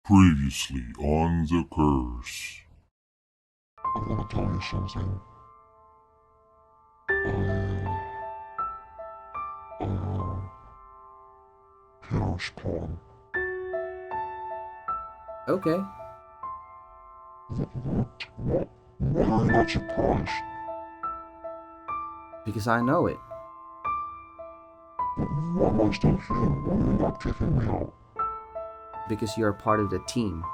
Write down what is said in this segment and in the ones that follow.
Previously on the curse. I want to tell you something. I Harris calling. Okay. What? Why are you not surprised? Because I know it. Why am I still here? Why are you not kicking me out? Because you're a part of the team.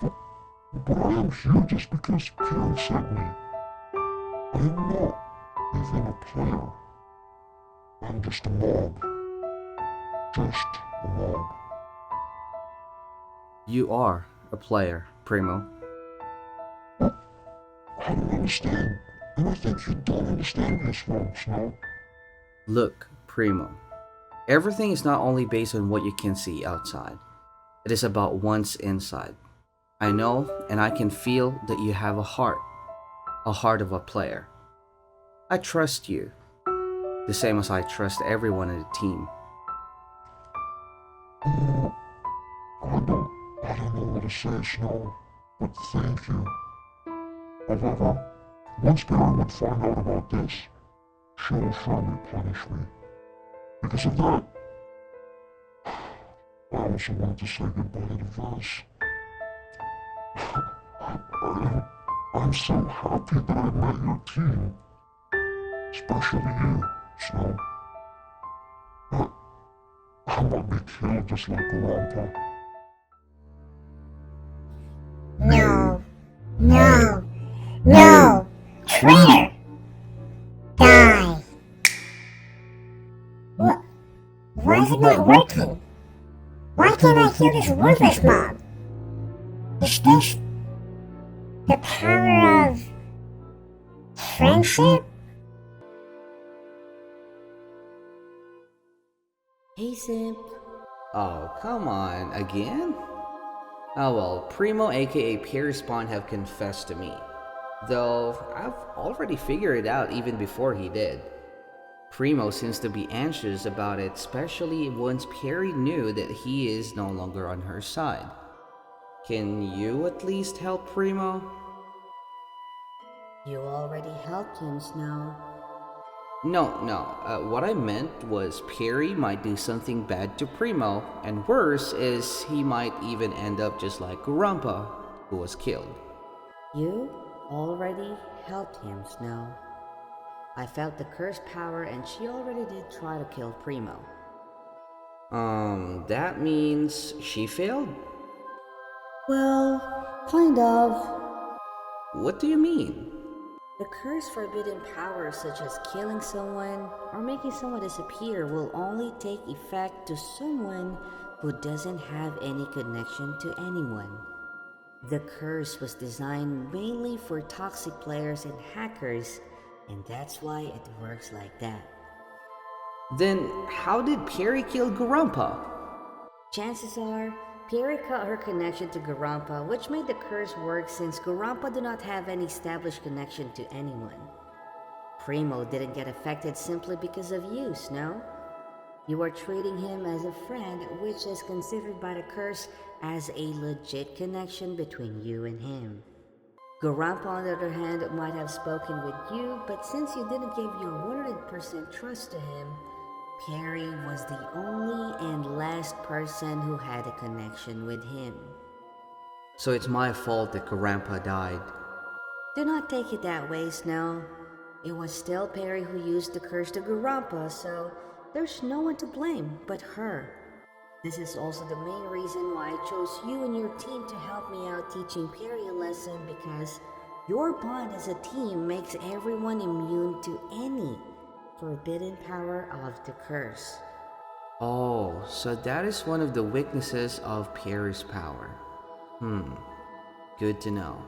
But I am here just because Karen sent me. I am not even a player. I'm just a mob. Just a mob. You are a player, Primo. I don't understand. And I think you don't understand this well, Snow. Look, Primo. Everything is not only based on what you can see outside. It is about one's inside. I know and I can feel that you have a heart of a player. I trust you, the same as I trust everyone in the team. I don't know what to say, Snow, but thank you. However, once Barry would find out about this, she will surely punish me. Because of that, I also wanted to say goodbye to Vaz. I'm so happy that I met your team. Especially you, Snow. But I might be killed just like Grandpa. No, no, no! Traitor! Die! What? Why is it not working? Why can't I hear this worthless mob? Is this the power of friendship? Hey Simp, Oh, come on, again? Oh well, Primo aka Pierre Spawn have confessed to me. Though, I've already figured it out even before he did. Primo seems to be anxious about it, especially once Perry knew that he is no longer on her side. Can you at least help Primo? you already helped him, Snow. No, what I meant was Perry might do something bad to Primo, and worse is he might even end up just like Grandpa, who was killed. You already helped him, Snow. I felt the cursed power and she already did try to kill Primo. That means she failed? Well, kind of. What do you mean? The cursed forbidden powers such as killing someone or making someone disappear will only take effect to someone who doesn't have any connection to anyone. The curse was designed mainly for toxic players and hackers, and that's why it works like that. Then how did Perry kill Grandpa? Chances are, Pierre cut her connection to Garampa, which made the curse work since Garampa do not have any established connection to anyone. Primo didn't get affected simply because of you, Snow. You are treating him as a friend, which is considered by the curse as a legit connection between you and him. Garampa, on the other hand, might have spoken with you, but since you didn't give your 100% trust to him, Perry was the only and last person who had a connection with him. So it's my fault that Grandpa died. Do not take it that way, Snow. It was still Perry who used the curse to Garampa, so there's no one to blame but her. This is also the main reason why I chose you and your team to help me out teaching Perry a lesson, because your bond as a team makes everyone immune to any forbidden power of the curse. Oh, so that is one of the weaknesses of Perry's power. Good to know.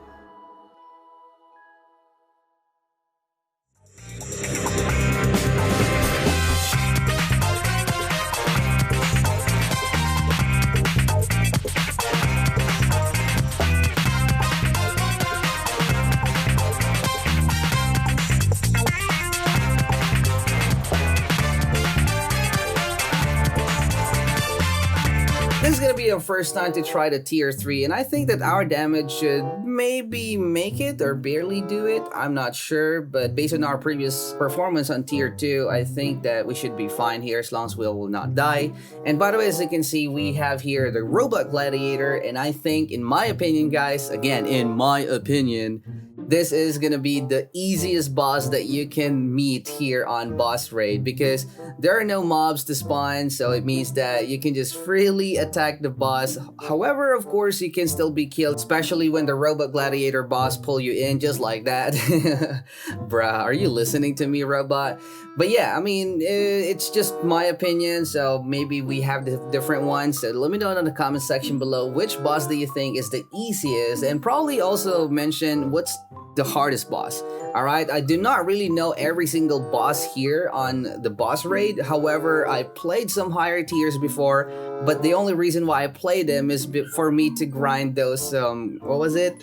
This is gonna be a first time to try the tier 3, and I think that our damage should maybe make it or barely do it. I'm not sure, but based on our previous performance on tier 2, I think that we should be fine here as long as we will not die. And by the way, as you can see, we have here the Robot Gladiator, and I think, in my opinion, guys, again, in my opinion, this is gonna be the easiest boss that you can meet here on boss raid, because there are no mobs to spawn, so it means that you can just freely attack the boss. However, of course, you can still be killed, especially when the Robot Gladiator boss pull you in just like that. Bruh, are you listening to me, Robot? But yeah, I mean, it's just my opinion, so maybe we have the different ones. So let me know in the comment section below which boss do you think is the easiest, and probably also mention what's the hardest boss. Alright, I do not really know every single boss here on the boss raid. However, I played some higher tiers before, but the only reason why I played them is for me to grind those, what was it?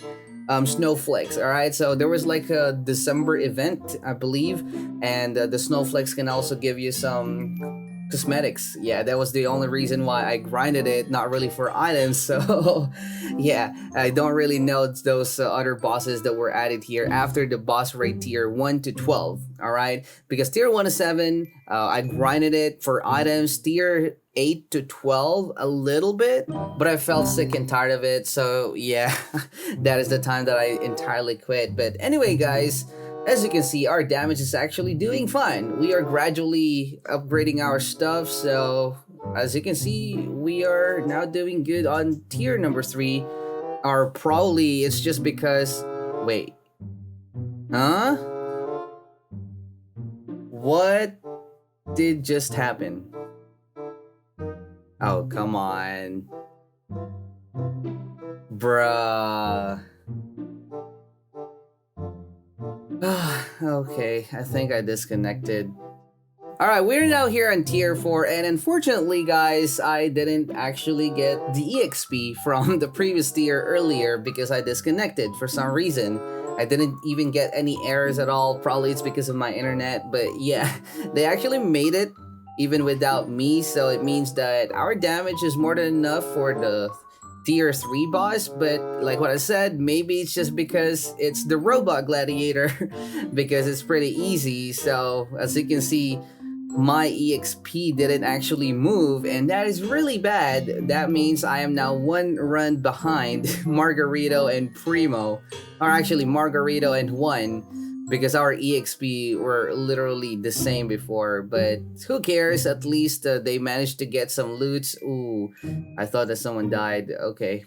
Snowflakes. All right, so there was like a December event, I believe, and the snowflakes can also give you some cosmetics. Yeah, that was the only reason why I grinded it, not really for items. So yeah, I don't really know those other bosses that were added here after the boss rate tier 1 to 12. All right, because tier 1 to 7, I grinded it for items. Tier 8 to 12 a little bit, but I felt sick and tired of it, so yeah, that is the time that I entirely quit. But anyway, guys, as you can see, our damage is actually doing fine. We are gradually upgrading our stuff, so as you can see, we are now doing good on tier number 3. Or probably it's just because, wait, huh? What did just happen? Oh, come on. Bruh. Okay, I think I disconnected. Alright, we're now here on tier 4, and unfortunately, guys, I didn't actually get the EXP from the previous tier earlier because I disconnected for some reason. I didn't even get any errors at all. Probably it's because of my internet, but yeah, they actually made it even without me, so it means that our damage is more than enough for the tier 3 boss. But like what I said, maybe it's just because it's the Robot Gladiator because it's pretty easy. So as you can see, my EXP didn't actually move, and that is really bad. That means I am now 1 run behind Margarito and Primo, or actually Margarito and 1, because our EXP were literally the same before. But who cares, at least they managed to get some loots. Ooh, I thought that someone died. Okay.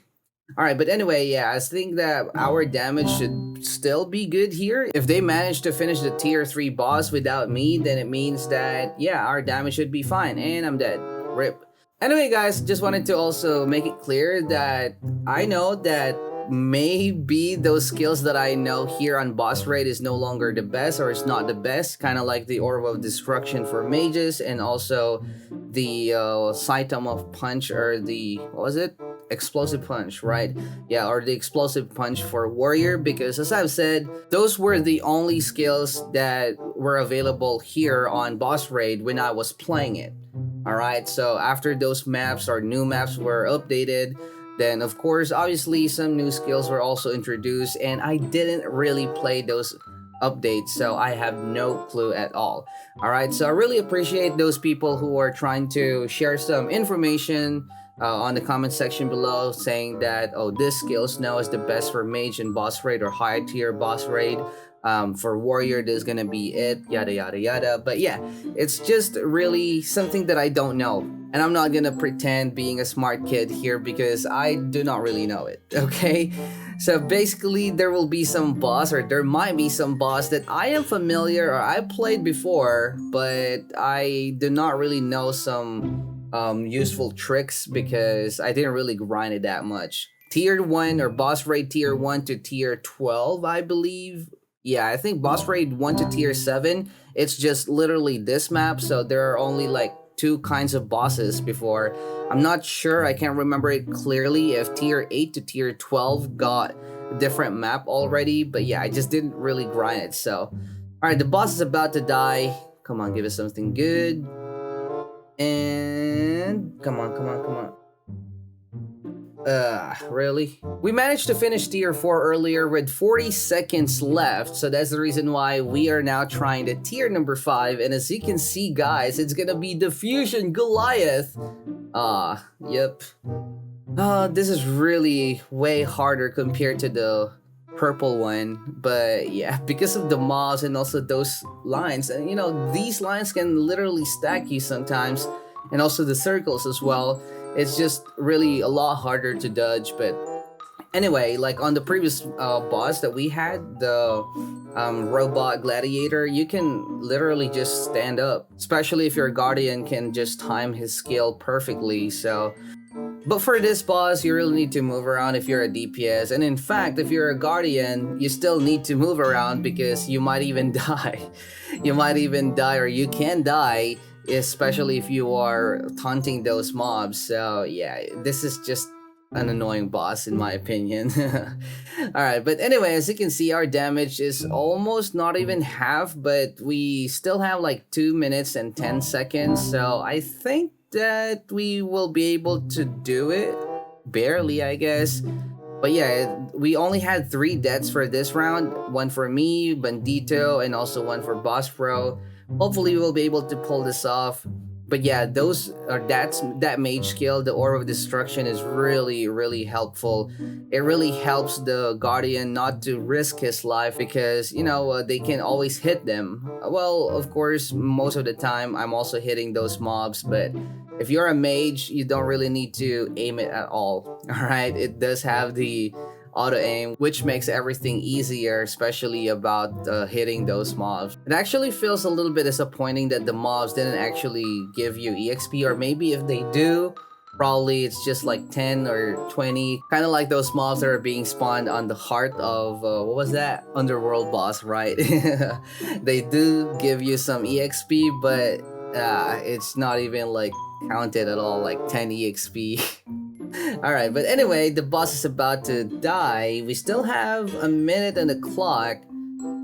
Alright, but anyway, yeah, I think that our damage should still be good here. If they manage to finish the tier 3 boss without me, then it means that, yeah, our damage should be fine. And I'm dead. RIP. Anyway, guys, just wanted to also make it clear that I know that maybe those skills that I know here on boss raid is no longer the best, or it's not the best, kind of like the Orb of Destruction for mages, and also the Saitam of Punch, or the, what was it? Explosive Punch, right? Yeah, or the Explosive Punch for Warrior, because as I've said, those were the only skills that were available here on boss raid when I was playing it. Alright, so after those maps or new maps were updated, then of course, obviously some new skills were also introduced, and I didn't really play those updates, so I have no clue at all. Alright, so I really appreciate those people who are trying to share some information on the comment section below, saying that, oh, this skills now is the best for mage and boss raid or high tier boss raid. For warrior, this is gonna be it, yada yada yada. But yeah, it's just really something that I don't know, and I'm not gonna pretend being a smart kid here because I do not really know it. Okay, so basically there will be some boss, or there might be some boss that I am familiar or I played before, but I do not really know some useful tricks because I didn't really grind it that much. Tier 1 or boss raid tier 1 to tier 12, I believe. Yeah, I think boss raid 1 to tier 7, it's just literally this map, so there are only like 2 kinds of bosses before. I'm not sure, I can't remember it clearly if tier 8 to tier 12 got a different map already, but yeah, I just didn't really grind it. So alright, the boss is about to die. Come on, give us something good. And come on, come on, come on. Really? We managed to finish tier 4 earlier with 40 seconds left, so that's the reason why we are now trying the tier number 5, and as you can see guys, it's gonna be the Fusion Goliath. Yep. This is really way harder compared to the purple one, but yeah, because of the mobs and also those lines, and you know, these lines can literally stack you sometimes, and also the circles as well. It's just really a lot harder to dodge. But anyway, like on the previous boss that we had, the robot gladiator, you can literally just stand up, especially if your guardian can just time his skill perfectly. So but for this boss, you really need to move around if you're a DPS. And in fact, if you're a Guardian, you still need to move around because you might even die. You might even die, or you can die, especially if you are taunting those mobs. So yeah, this is just an annoying boss in my opinion. Alright, but anyway, as you can see, our damage is almost not even half, but we still have like 2 minutes and 10 seconds. So I think that we will be able to do it, barely I guess. But yeah, we only had 3 deaths for this round, 1 for me, Bandito, and also 1 for Boss Pro. Hopefully we'll be able to pull this off. But yeah, that mage skill, the Orb of Destruction, is really helpful. It really helps the Guardian not to risk his life because, you know, they can always hit them. Well, of course, most of the time I'm also hitting those mobs, but if you're a mage, you don't really need to aim it at all. Alright, it does have the auto aim, which makes everything easier, especially about hitting those mobs. It actually feels a little bit disappointing that the mobs didn't actually give you EXP, or maybe if they do, probably it's just like 10 or 20, kind of like those mobs that are being spawned on the heart of what was that, underworld boss, right? They do give you some EXP, but it's not even like counted at all, like 10 EXP. Alright, but anyway, the boss is about to die. We still have a minute on the clock.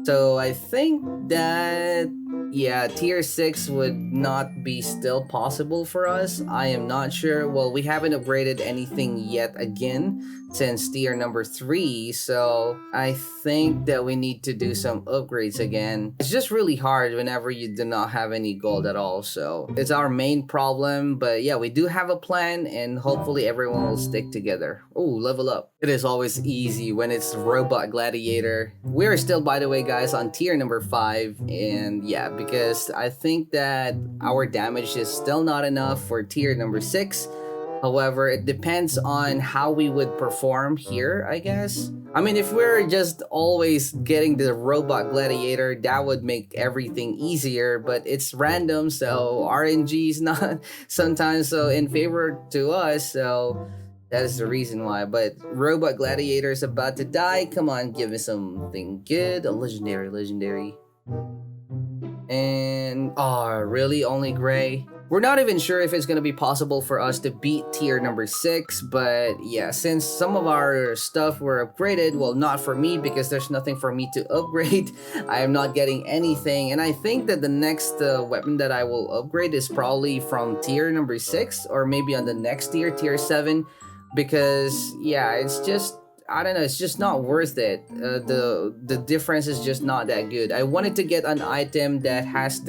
So I think that, yeah, tier 6 would not be still possible for us. I am not sure. Well, we haven't upgraded anything yet again since tier number 3. So I think that we need to do some upgrades again. It's just really hard whenever you do not have any gold at all. So it's our main problem. But yeah, we do have a plan and hopefully everyone will stick together. Oh, level up. It is always easy when it's Robot Gladiator. We're still, by the way, guys, on tier number 5. And yeah, because I think that our damage is still not enough for tier number 6. However, it depends on how we would perform here, I guess. I mean, if we're just always getting the Robot Gladiator, that would make everything easier, but it's random, so RNG is not sometimes so in favor to us, so that is the reason why. But Robot Gladiator is about to die. Come on, give me something good. A legendary. And, really? Only gray? We're not even sure if it's gonna be possible for us to beat tier number 6, but yeah, since some of our stuff were upgraded, well, not for me because there's nothing for me to upgrade. I am not getting anything, and I think that the next weapon that I will upgrade is probably from tier number 6, or maybe on the next tier, tier 7, because yeah, it's just, I don't know, it's just not worth it. The difference is just not that good. I wanted to get an item that has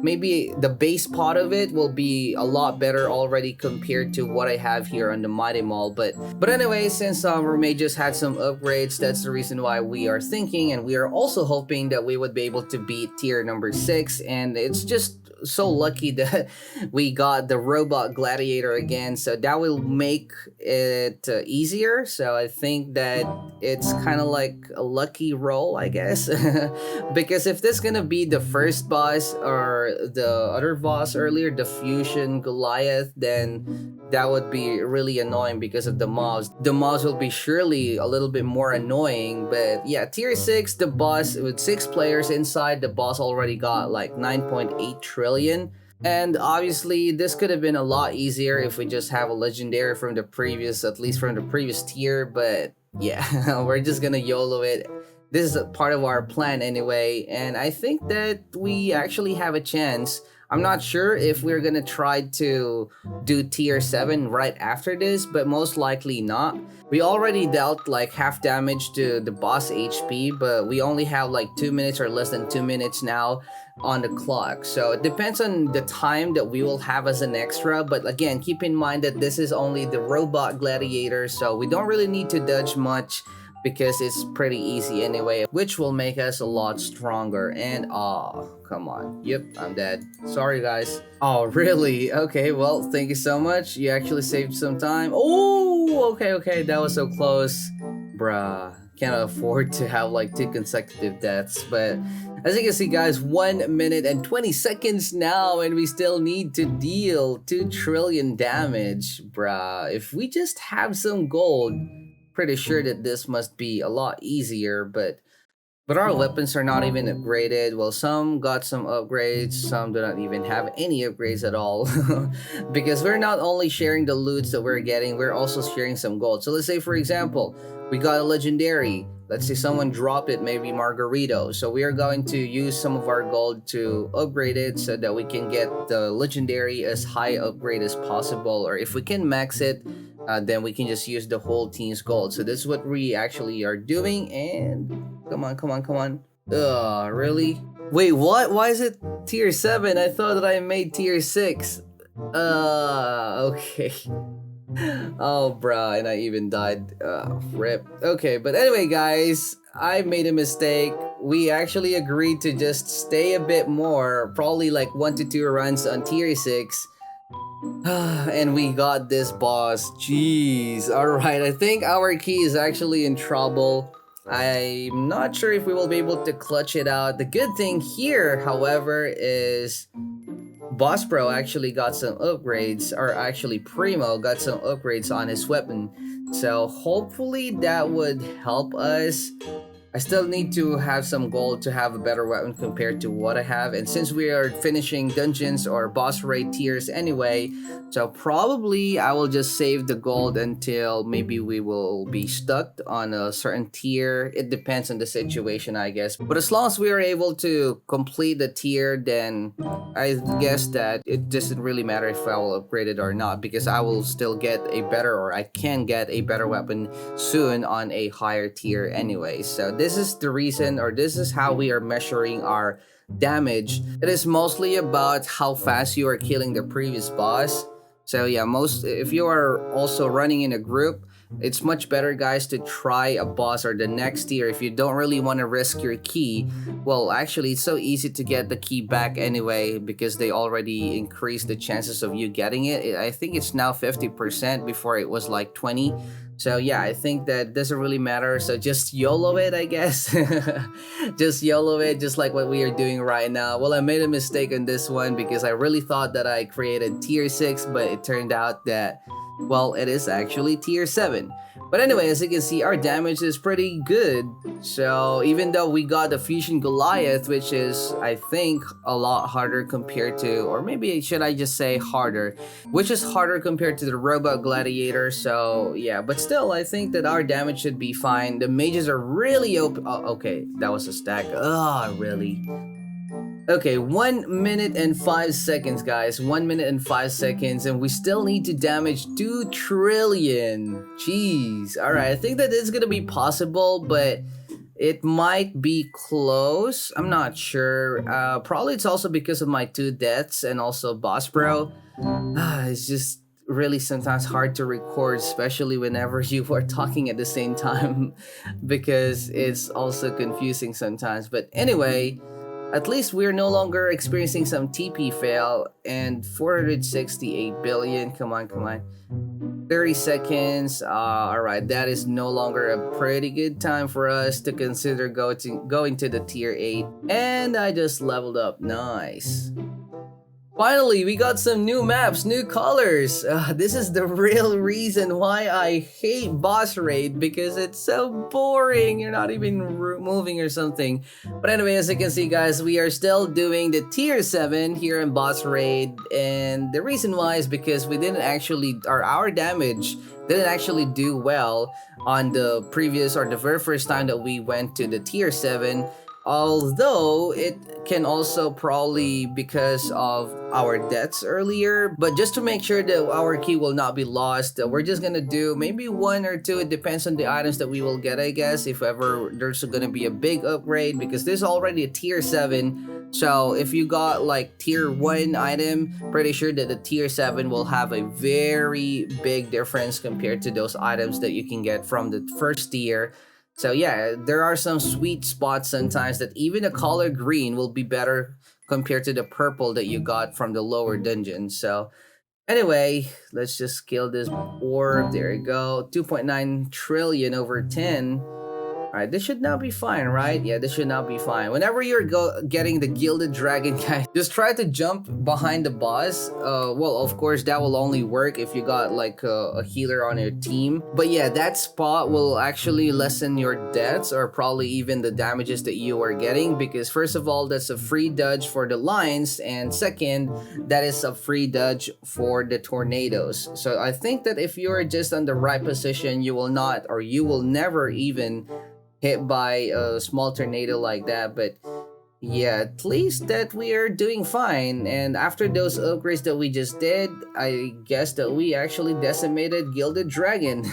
maybe the base part of it will be a lot better already compared to what I have here on the Mighty Mall. But anyway, since Roommate just had some upgrades, that's the reason why we are thinking, and we are also hoping that we would be able to beat tier number 6. And it's just so lucky that we got the Robot Gladiator again, so that will make it easier. So I think that it's kind of like a lucky roll, I guess. Because if this is gonna be the first boss or the other boss earlier, the Fusion Goliath, then that would be really annoying because of the mobs. The mobs will be surely a little bit more annoying. But yeah, tier 6, the boss with 6 players inside, the boss already got like 9.8 trillion. And obviously this could have been a lot easier if we just have a legendary from the previous, at least from the previous tier. But yeah, we're just gonna YOLO it. This is a part of our plan anyway, and I think that we actually have a chance. I'm not sure if we're gonna try to do tier 7 right after this, but most likely not. We already dealt like half damage to the boss HP, but we only have like 2 minutes or less than 2 minutes now on the clock. So it depends on the time that we will have as an extra, but again, keep in mind that this is only the robot gladiator, so we don't really need to dodge much because it's pretty easy anyway, which will make us a lot stronger. And come on. Yep, I'm dead. Sorry guys. Oh, really? Okay, well, thank you so much. You actually saved some time. Oh, okay, that was so close. Bruh, can't afford to have like 2 consecutive deaths, but as you can see guys, 1 minute and 20 seconds now, and we still need to deal 2 trillion damage. Bruh, if we just have some gold, pretty sure that this must be a lot easier, but our weapons are not even upgraded. Well, some got some upgrades, some do not even have any upgrades at all. Because we're not only sharing the loots that we're getting, we're also sharing some gold. So let's say for example, we got a legendary. Let's say someone dropped it, maybe Margarito. So we are going to use some of our gold to upgrade it so that we can get the legendary as high upgrade as possible. Or if we can max it, then we can just use the whole team's gold. So this is what we actually are doing. And come on. Really? Wait, what? Why is it tier 7? I thought that I made tier 6. Okay. Oh, bruh, and I even died. Rip. Okay, but anyway, guys, I made a mistake. We actually agreed to just stay a bit more, probably like 1 to 2 runs on tier 6. And we got this boss. Jeez. Alright, I think our key is actually in trouble. I'm not sure if we will be able to clutch it out. The good thing here, however, is Boss Pro actually got some upgrades, or actually Primo got some upgrades on his weapon. So hopefully that would help us. I still need to have some gold to have a better weapon compared to what I have, and since we are finishing dungeons or boss raid tiers anyway, so probably I will just save the gold until maybe we will be stuck on a certain tier. It depends on the situation, I guess, but as long as we are able to complete the tier, then I guess that it doesn't really matter if I will upgrade it or not, because I will still get a better, or I can get a better weapon soon on a higher tier anyway. So this is the reason, or this is how we are measuring our damage. It is mostly about how fast you are killing the previous boss. So yeah, if you are also running in a group, it's much better, guys, to try a boss or the next tier if you don't really want to risk your key. Well, actually, it's so easy to get the key back anyway because they already increased the chances of you getting it. I think it's now 50%, before it was like 20. So yeah, I think that doesn't really matter. So just YOLO it, I guess. Just YOLO it, just like what we are doing right now. Well, I made a mistake on this one because I really thought that I created tier 6, but it turned out that, well, it is actually tier 7. But anyway, as you can see, our damage is pretty good. So even though we got the Fusion Goliath, which is, I think, a lot harder compared to, or maybe should I just say harder, which is harder compared to the Robot Gladiator. So yeah, but still, I think that our damage should be fine. The mages are really open. Oh, okay, that was a stack. Really? Okay, 1 minute and 5 seconds, guys. 1 minute and 5 seconds, and we still need to damage 2 trillion. Jeez. Alright, I think that is gonna be possible, but it might be close. I'm not sure. Probably it's also because of my 2 deaths and also Boss Bro. It's just really sometimes hard to record, especially whenever you are talking at the same time, because it's also confusing sometimes. But anyway, at least we're no longer experiencing some TP fail, and 468 billion, come on. 30 seconds, alright, that is no longer a pretty good time for us to consider going to the tier 8, and I just leveled up, nice. Finally, we got some new maps, new colors. This is the real reason why I hate boss raid, because it's so boring. You're not even moving or something. But anyway, as you can see, guys, we are still doing the tier 7 here in boss raid, and the reason why is because we didn't actually, or our damage didn't actually do well on the previous, or the very first time that we went to the tier 7. Although it can also probably because of our deaths earlier, but just to make sure that our key will not be lost, we're just gonna do maybe one or two. It depends on the items that we will get, I guess, if ever there's gonna be a big upgrade, because this is already a tier 7. So if you got like tier 1 item, pretty sure that the tier 7 will have a very big difference compared to those items that you can get from the first tier. So yeah, there are some sweet spots sometimes that even the color green will be better compared to the purple that you got from the lower dungeon. So anyway, let's just kill this orb. There you go. 2.9 trillion over 10. Alright, this should now be fine, right? Yeah, this should now be fine. Whenever you're getting the Gilded Dragon, guys, just try to jump behind the boss. Well, of course, that will only work if you got like a healer on your team. But yeah, that spot will actually lessen your deaths or probably even the damages that you are getting, because first of all, that's a free dodge for the lines, and second, that is a free dodge for the tornadoes. So I think that if you're just on the right position, you will not, or you will never even hit by a small tornado like that. But yeah, at least that we are doing fine. And after those upgrades that we just did, I guess that we actually decimated Gilded Dragon.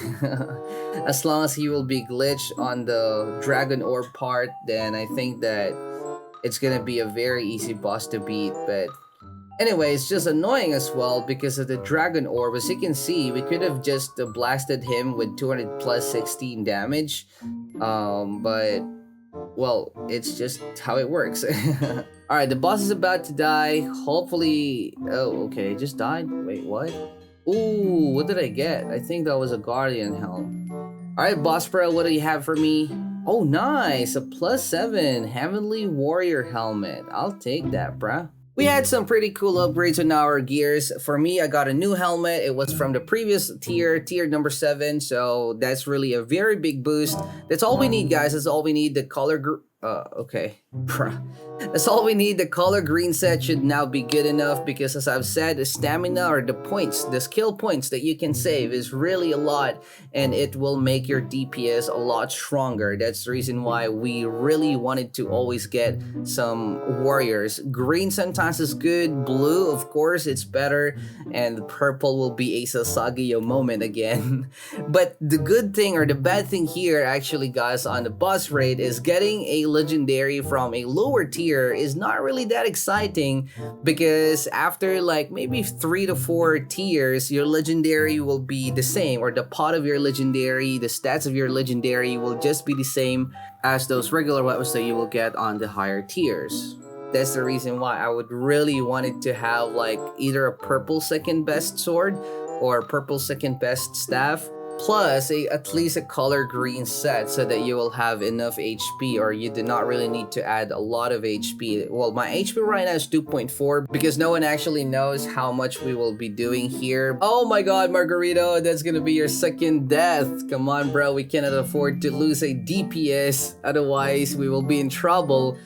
As long as he will be glitched on the dragon orb part, then I think that it's gonna be a very easy boss to beat. But anyway, it's just annoying as well because of the dragon orb. As you can see, we could have just blasted him with 200 plus 16 damage. But well, it's just how it works. Alright, the boss is about to die. Hopefully, oh, okay, just died. Wait, what? Ooh, what did I get? I think that was a guardian helm. Alright, boss pro, what do you have for me? Oh, nice, a +7 heavenly warrior helmet. I'll take that, bruh. We had some pretty cool upgrades on our gears. For me, I got a new helmet. It was from the previous tier number 7. So that's really a very big boost. That's all we need, guys. That's all we need. The color okay. That's all we need. The color green set should now be good enough because, as I've said, the stamina or the points, the skill points that you can save is really a lot, and it will make your DPS a lot stronger. That's the reason why we really wanted to always get some warriors. Green sometimes is good, blue, of course, it's better, and purple will be a Sasageyo moment again. But the good thing or the bad thing here, actually, guys, on the boss raid is getting a legendary from a lower tier is not really that exciting, because after like maybe 3 to 4 tiers, your legendary will be the same, or the pot of your legendary, the stats of your legendary will just be the same as those regular weapons that you will get on the higher tiers. That's the reason why I would really wanted to have like either a purple second best sword or purple second best staff, plus at least a color green set, so that you will have enough HP, or you do not really need to add a lot of HP. Well, my HP right now is 2.4 because no one actually knows how much we will be doing here. Oh my god, Margarito, that's gonna be your second death. Come on, bro, we cannot afford to lose a DPS, otherwise we will be in trouble.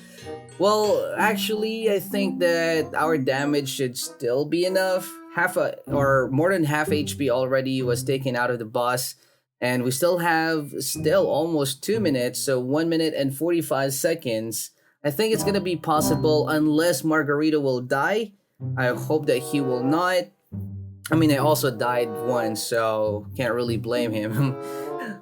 Well, actually, I think that our damage should still be enough. Or more than half HP already was taken out of the boss, and we still have almost 2 minutes, so 1 minute and 45 seconds. I think it's gonna be possible unless Margarito will die. I hope that he will not. I mean, I also died once, so can't really blame him.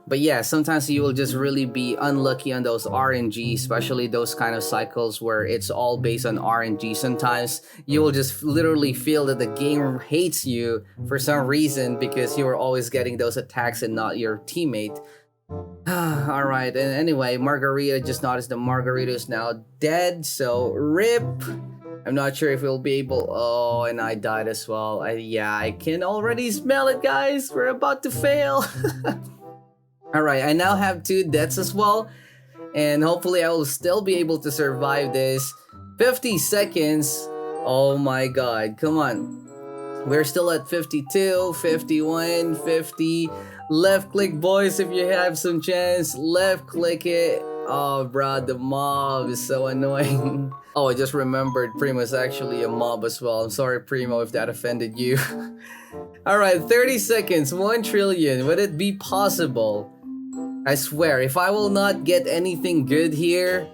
But yeah, sometimes you will just really be unlucky on those RNG, especially those kind of cycles where it's all based on RNG. Sometimes you will just literally feel that the game hates you for some reason because you are always getting those attacks and not your teammate. Alright, and anyway, Margarita, just noticed that Margarita is now dead, so RIP. I'm not sure if we'll be able. Oh, and I died as well. Yeah, I can already smell it, guys. We're about to fail. Alright, I now have 2 deaths as well, and hopefully I will still be able to survive this. 50 seconds. Oh my god, come on. We're still at 52, 51, 50. Left click, boys, if you have some chance. Left click it. Oh, bro, the mob is so annoying. Oh, I just remembered Primo is actually a mob as well. I'm sorry, Primo, if that offended you. Alright, 30 seconds, 1 trillion. Would it be possible? I swear, if I will not get anything good here,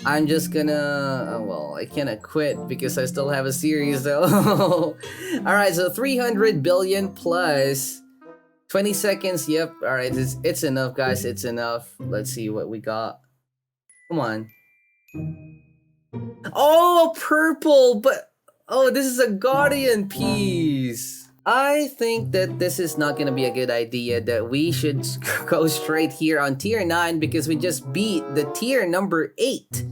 I'm just gonna, well, I cannot quit because I still have a series though. Alright, so 300 billion plus 20 seconds. Yep, alright, it's enough, guys. It's enough. Let's see what we got. Come on. Oh, purple, but oh, this is a guardian piece. I think that this is not gonna be a good idea, that we should go straight here on tier 9 because we just beat the tier number 8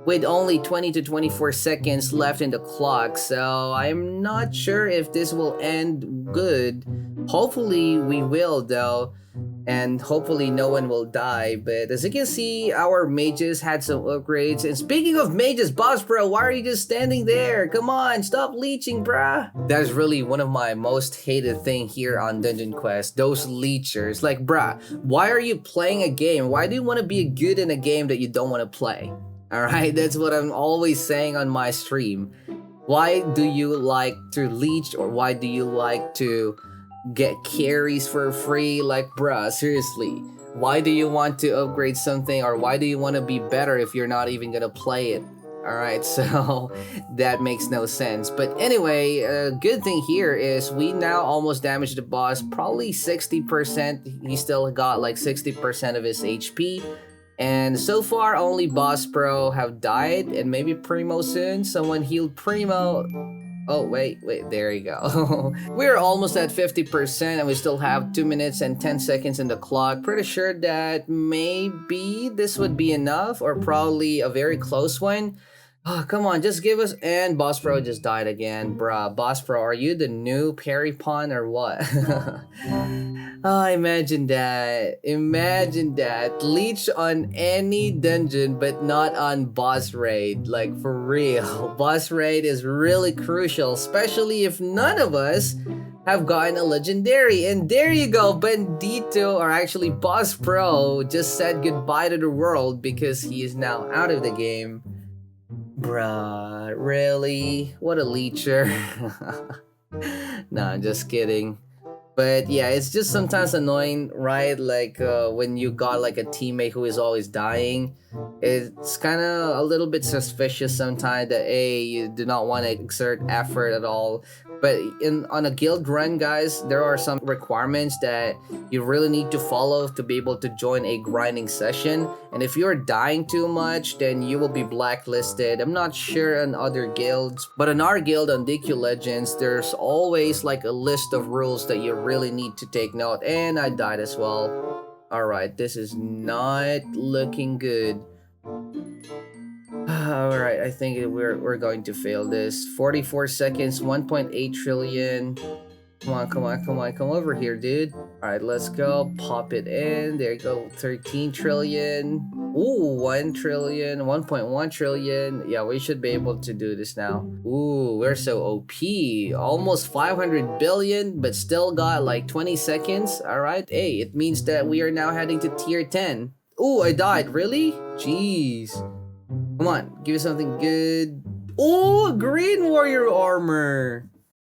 with only 20 to 24 seconds left in the clock. So I'm not sure if this will end good. Hopefully we will though. And hopefully no one will die. But as you can see, our mages had some upgrades. And speaking of mages, boss bro, why are you just standing there? Come on, stop leeching, bruh. That's really one of my most hated thing here on Dungeon Quest. Those leechers. Like, bruh, why are you playing a game? Why do you want to be good in a game that you don't want to play? Alright, that's what I'm always saying on my stream. Why do you like to leech, or why do you like to get carries for free? Like, bruh, seriously, why do you want to upgrade something, or why do you want to be better if you're not even gonna play it? Alright, so that makes no sense. But anyway, good thing here is we now almost damaged the boss, probably 60%. He still got like 60% of his HP. And so far, only Boss Pro have died, and maybe Primo soon. Someone healed Primo. Oh, wait, there you go. We're almost at 50%, and we still have 2 minutes and 10 seconds in the clock. Pretty sure that maybe this would be enough, or probably a very close one. Oh, come on, just give us... And Boss Pro just died again. Bruh, Boss Pro, are you the new Parry Pawn or what? Oh, imagine that. Imagine that. Leech on any dungeon, but not on boss raid. Like, for real. Boss raid is really crucial, especially if none of us have gotten a legendary. And there you go, Bandito, or actually Boss Pro, just said goodbye to the world because he is now out of the game. Bruh, really? What a leecher. Nah, I'm just kidding. But yeah, it's just sometimes annoying, right? Like when you got like a teammate who is always dying, it's kind of a little bit suspicious sometimes that you do not want to exert effort at all. But on a guild run, guys, there are some requirements that you really need to follow to be able to join a grinding session. And if you're dying too much, then you will be blacklisted. I'm not sure on other guilds, but in our guild on DQ Legends, there's always like a list of rules that you really need to take note. And I died as well. Alright, this is not looking good. Alright, I think we're going to fail this. 44 seconds, 1.8 trillion. Come over here, dude. Alright, let's go. Pop it in. There you go. 13 trillion. Ooh, 1 trillion, 1.1 trillion. Yeah, we should be able to do this now. Ooh, we're so OP. Almost 500 billion, but still got like 20 seconds. Alright, hey, it means that we are now heading to tier 10. Ooh, I died. Really? Jeez. Come on, give me something good. Oh, green warrior armor.